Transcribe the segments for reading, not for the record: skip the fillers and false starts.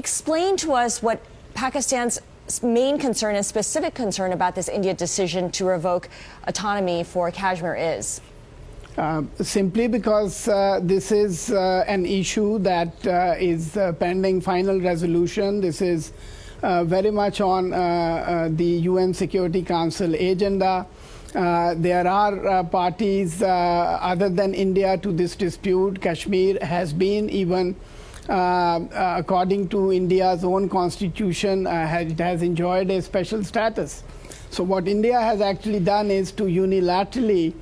Explain to us what Pakistan's main concern and specific concern about this India decision to revoke autonomy for Kashmir is. Simply because this is an issue that is pending final resolution. This is very much on the UN Security Council agenda. There are parties other than India to this dispute. Kashmir has been even, according to India's own constitution, it has enjoyed a special status. So what India has actually done is to unilaterally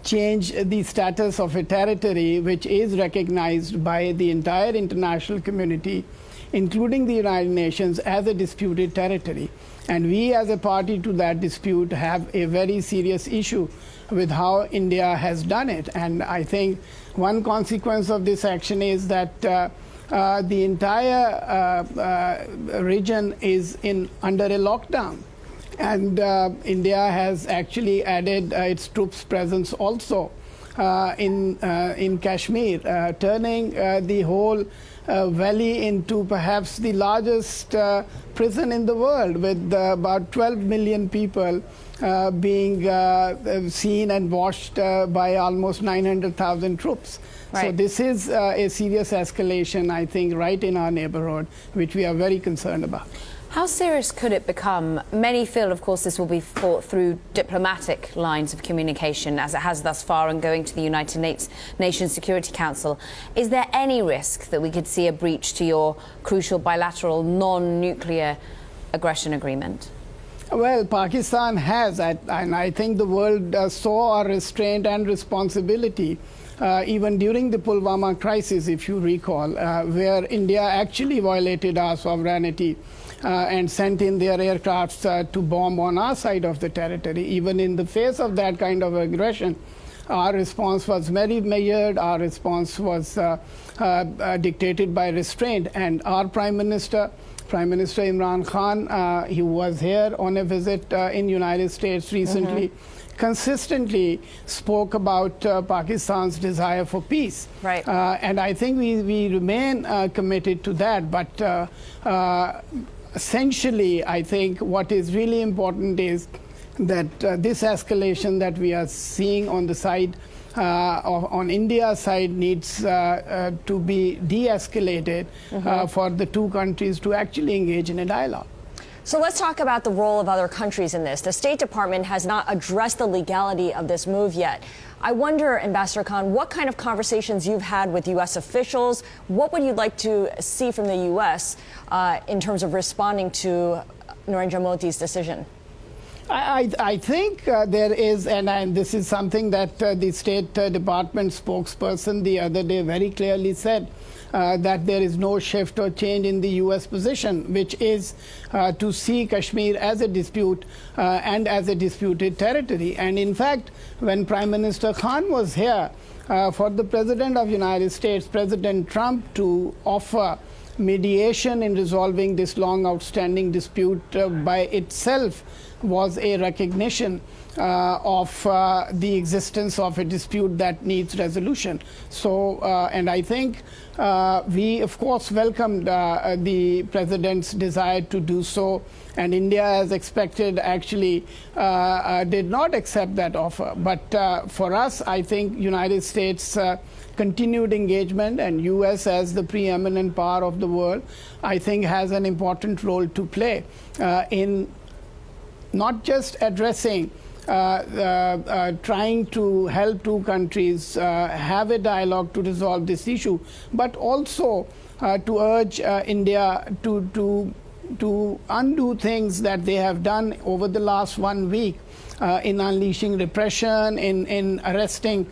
change the status of a territory which is recognized by the entire international community, including the United Nations, as a disputed territory. And we, as a party to that dispute, have a very serious issue with how India has done it. And I think one consequence of this action is that the entire region is under a lockdown. And India has actually added its troops' presence also in Kashmir, turning the whole valley into perhaps the largest prison in the world, with about 12 million people being seen and watched by almost 900,000 troops. Right. So this is a serious escalation, I think, right in our neighborhood, which we are very concerned about. How serious could it become? Many feel, of course, this will be fought through diplomatic lines of communication, as it has thus far, and going to the United Nations Security Council. Is there any risk that we could see a breach to your crucial bilateral non-nuclear aggression agreement? Well, Pakistan has, and I think the world saw our restraint and responsibility even during the Pulwama crisis, if you recall, where India actually violated our sovereignty and sent in their aircrafts to bomb on our side of the territory. Even in the face of that kind of aggression, our response was very measured. Our response was dictated by restraint. And our Prime Minister Imran Khan, he was here on a visit in United States recently, consistently spoke about Pakistan's desire for peace. Right. And I think we remain committed to that. But essentially, I think what is really important is that this escalation that we are seeing on the side, on India's side, needs to be de-escalated for the two countries to actually engage in a dialogue. So let's talk about the role of other countries in this. The State Department has not addressed the legality of this move yet. I wonder, Ambassador Khan, what kind of conversations you've had with U.S. officials? What would you like to see from the U.S. In terms of responding to Narendra Modi's decision? I think there is, and this is something that the State Department spokesperson the other day very clearly said, that there is no shift or change in the U.S. position, which is to see Kashmir as a dispute and as a disputed territory. And in fact, when Prime Minister Khan was here for the President of the United States, President Trump, to offer mediation in resolving this long outstanding dispute by itself was a recognition of the existence of a dispute that needs resolution. So, and I think we, of course, welcomed the President's desire to do so. And India, as expected, actually did not accept that offer. But for us, I think United States continued engagement, and U.S. as the preeminent power of the world, I think has an important role to play in not just addressing trying to help two countries have a dialogue to resolve this issue, but also to urge India to undo things that they have done over the last 1 week in unleashing repression, in arresting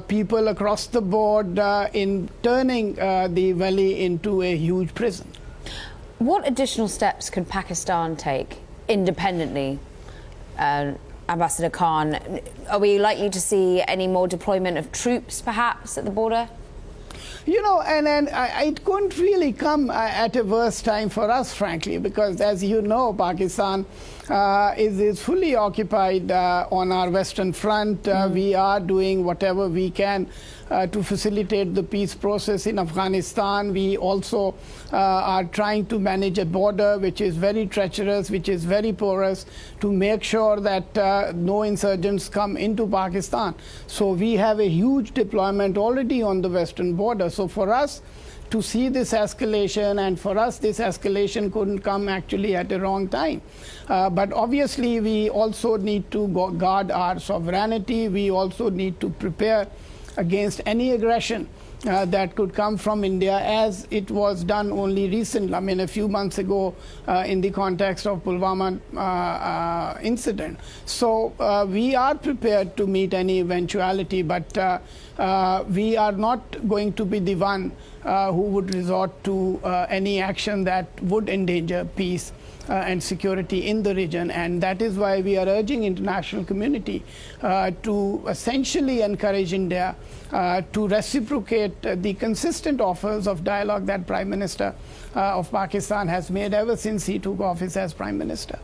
people across the board, in turning the valley into a huge prison. What additional steps could Pakistan take independently? Ambassador Khan, are we likely to see any more deployment of troops, perhaps, at the border? You know, and it couldn't really come at a worse time for us, frankly, because, as you know, Pakistan is fully occupied on our Western Front. We are doing whatever we can to facilitate the peace process in Afghanistan. We also are trying to manage a border which is very treacherous, which is very porous, to make sure that no insurgents come into Pakistan. So we have a huge deployment already on the western border. So for us to see this escalation, and for us this escalation couldn't come actually at a wrong time. But obviously we also need to guard our sovereignty. We also need to prepare against any aggression that could come from India, as it was done only recently, I mean a few months ago, in the context of Pulwama incident. So we are prepared to meet any eventuality, but we are not going to be the one who would resort to any action that would endanger peace and security in the region. And that is why we are urging international community to essentially encourage India to reciprocate the consistent offers of dialogue that Prime Minister of Pakistan has made ever since he took office as Prime Minister.